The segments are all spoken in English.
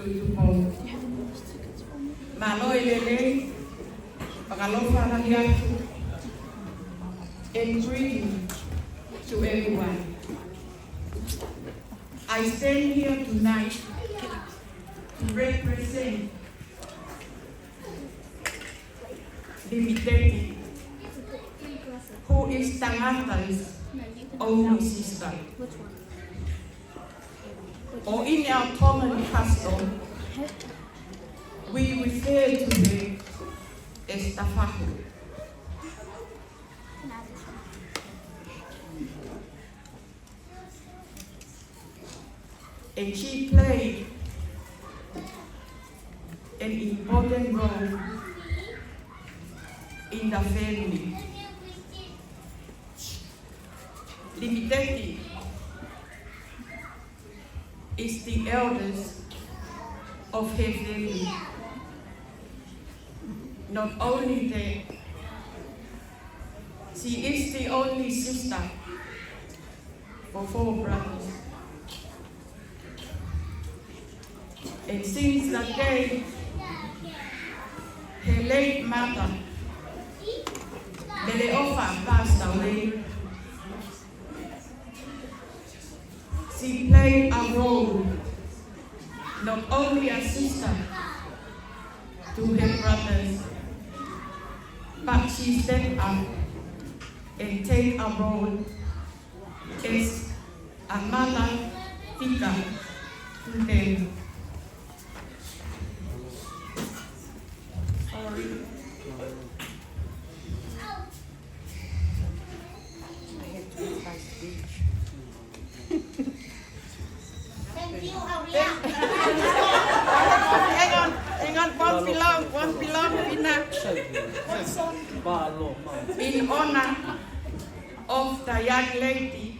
Tu'itupou. Maloi lele, pakalofa lahiatu, and greeting to everyone. I stand here tonight to represent Limiteti, who is Tangata's only sister. Or in our common custom, we refer to her as Tafahu. And she played an important role in the family. Limiteti is the eldest of her family. Not only that, she is the only sister for 4 brothers. And since that day, her late mother, Beleofa, passed away, she played a role, not only a sister to her brothers, but she stepped up and take a role as a mother figure to them. One belong in honor of the young lady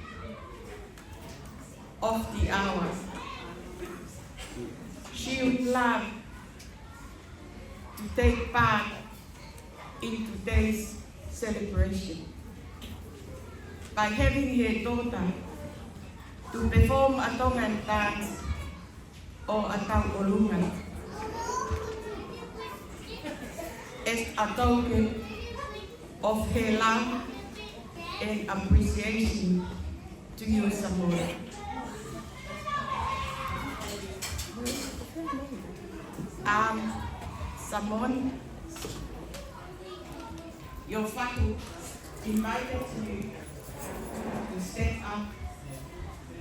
of the hour. She would love to take part in today's celebration by having her daughter to perform a tongan dance or a tangolungan as a token of her love and appreciation to you, Simone. Simone, your father invited you to step up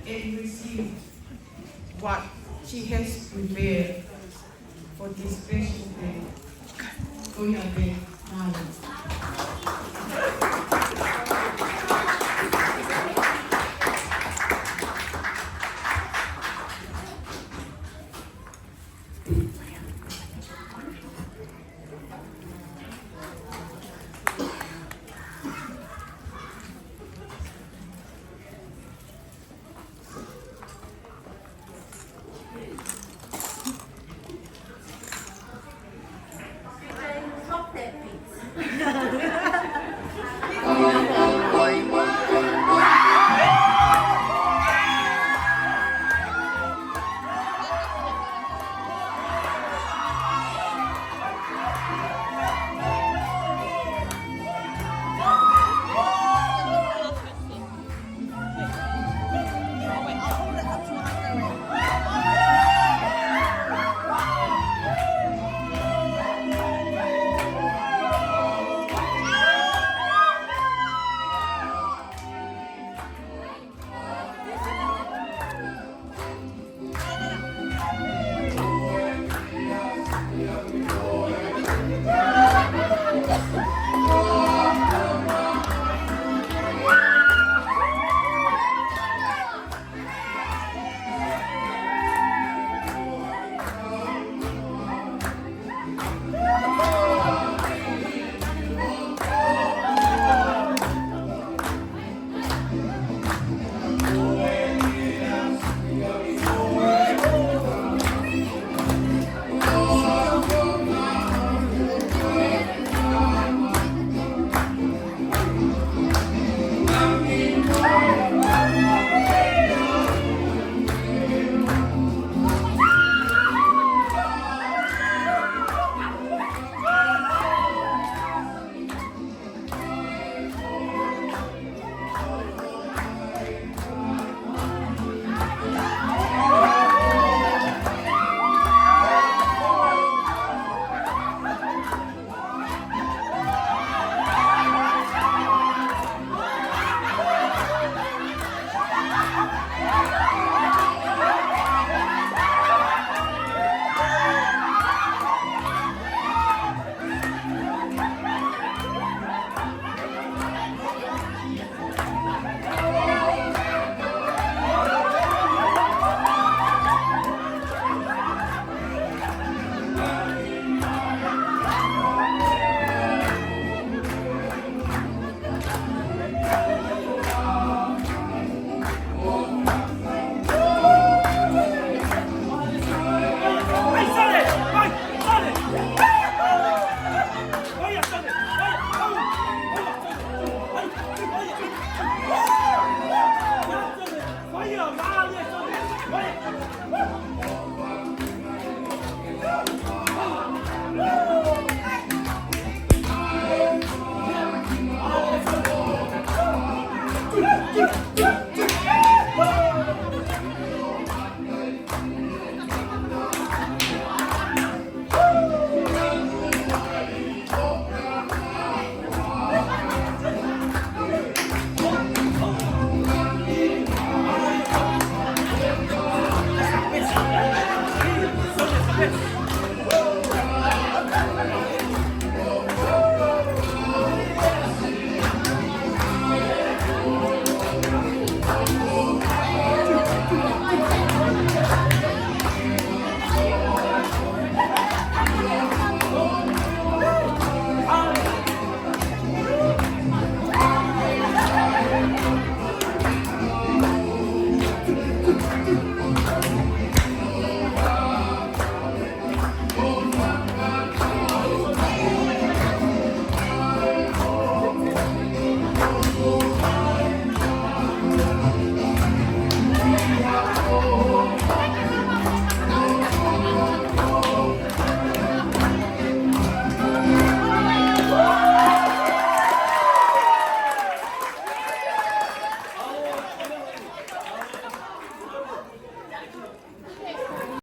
and receive what she has prepared for this special day. Go ahead, Marlon.